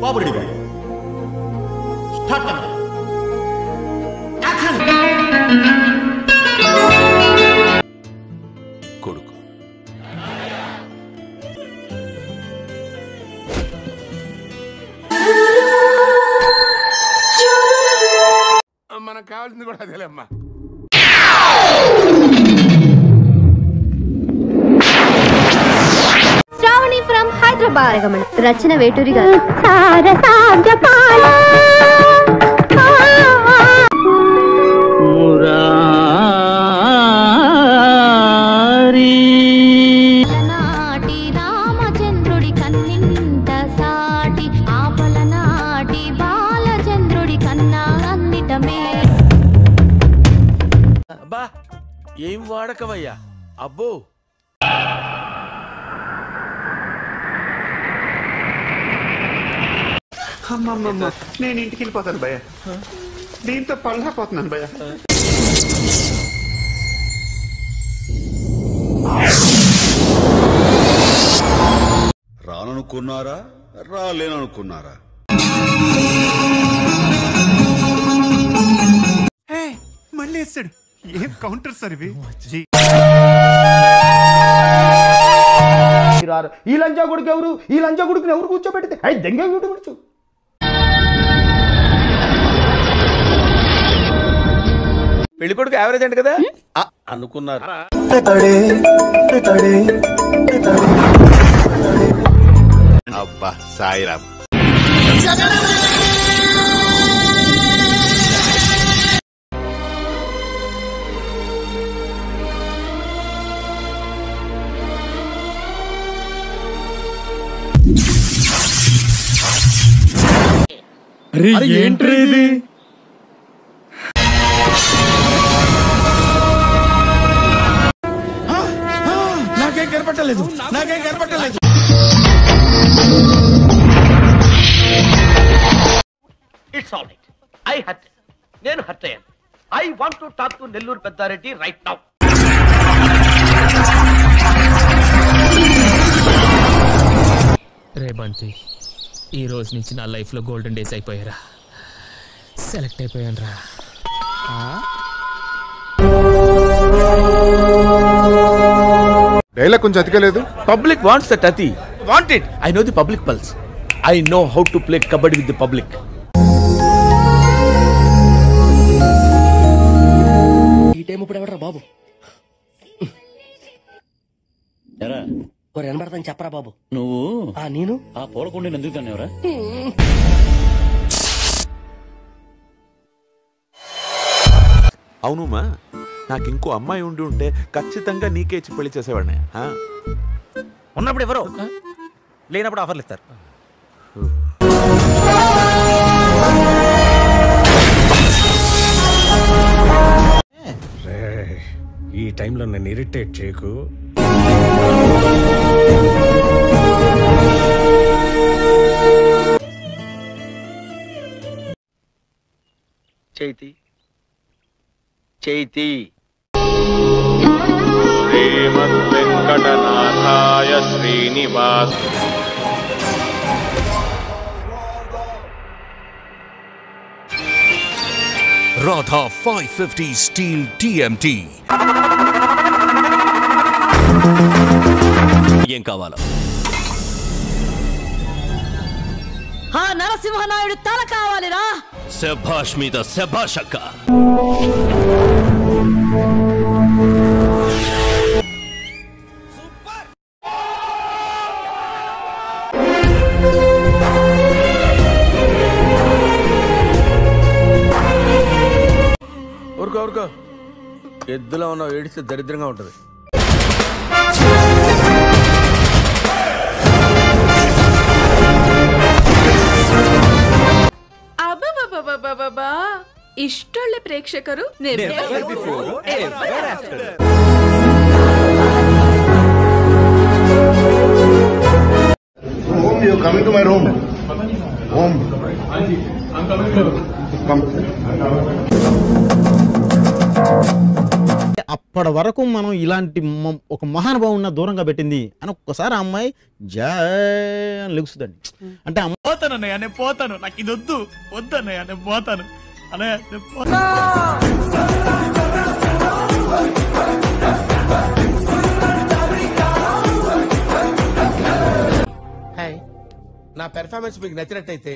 బాబు ready గారు start action. కొడుకు మనకు కావాల్సింది కూడా అదేలేమ్మా. శ్రావణి ఫ్రమ్ హైదరాబాద్. రచన వేటూరి గారు. నాటి రామచంద్రుడి కన్నింట సాటి ఆపల నాటి బాలచంద్రుడి కన్నా అన్నిటమే. అబ్బా ఏం వాడకవయ్యా అబ్బో. అమ్మమ్మమ్మ నేను ఇంటికి వెళ్ళిపోతాను భయ్య. దీంతో పళ్ళపోతున్నాను భయ్య. రాననుకున్నారా రాలేననుకున్నారా? మళ్ళీ వేస్తాడు. ఏం కౌంటర్ సార్ ఇవి. ఈ లంచా కొడుకు ఎవరు? ఈ లంచా కొడుకుని ఎవరు కూర్చోబెడితే అయి దెంగే విడుచు. పెళ్లి కొడుకు యావరేజ్ అంట కదా అనుకున్నారు. అబ్బా సాయిరామ్. ఏంట్రీ ఇది? నాకేం కనపట్టలేదు. It's all right. నేను హర్ట్ అయ్యాను. I want to talk to Nellore Peddareddy right now. రే బంటి, ఈ రోజు నుంచి నా లైఫ్ లో గోల్డెన్ డేస్ అయిపోయారా. సెలెక్ట్ అయిపోయాను రా. డైలాగ్ కొంచెం అతికలేదు. పబ్లిక్ వాంట్స్ దట్ అతి. Want it. I know the public pulse. I know how to play kabaddi with the public. ఈ టైం ఇప్పుడు ఎవడరా బాబు? ఎనబడతాను చెప్పరా బాబు. నువ్వు నేను ఆ పూలకుండీని ఎందుకు తిన్నావురా? అవునుమా, నాకు ఇంకో అమ్మాయి ఉండి ఉంటే ఖచ్చితంగా నీకే ఇచ్చి పెళ్లి చేసేవాడిని. ఉన్నప్పుడు ఎవరో లేనప్పుడు ఆఫర్లు ఇస్తారు. ఈ టైంలో నన్ను ఇరిటేట్ చేయకు. చైతి చైతి శ్రీమద్ వెంకటనాథాయ శ్రీనివాస్. Radha 550 Steel TMT. ఏం కావాలో? నరసింహనాయుడు తల కావాలిరా. శభాష్ మీద శభాష్ అక్క. ఊరుకో ఎద్దులో ఉన్నావు, ఏడిస్తే దరిద్రంగా ఉంటుంది. అబ్బా ఇష్టొళ్ళ ప్రేక్షకరు. Home, you coming to my room? Home. I'm coming to. Come. అప్పటి వరకు మనం ఇలాంటి ఒక మహానుభావున్న దూరంగా పెట్టింది అని ఒక్కసారి ఆ అమ్మాయి అని లెగుస్తుందండి. అంటే పోతానన్నయ్య నేను పోతాను, నాకు ఇది వద్దు వద్దన్నయ్య నేను పోతాను అన్నయ్య. హాయ్, నా పెర్ఫార్మెన్స్ మీకు నచ్చినట్టయితే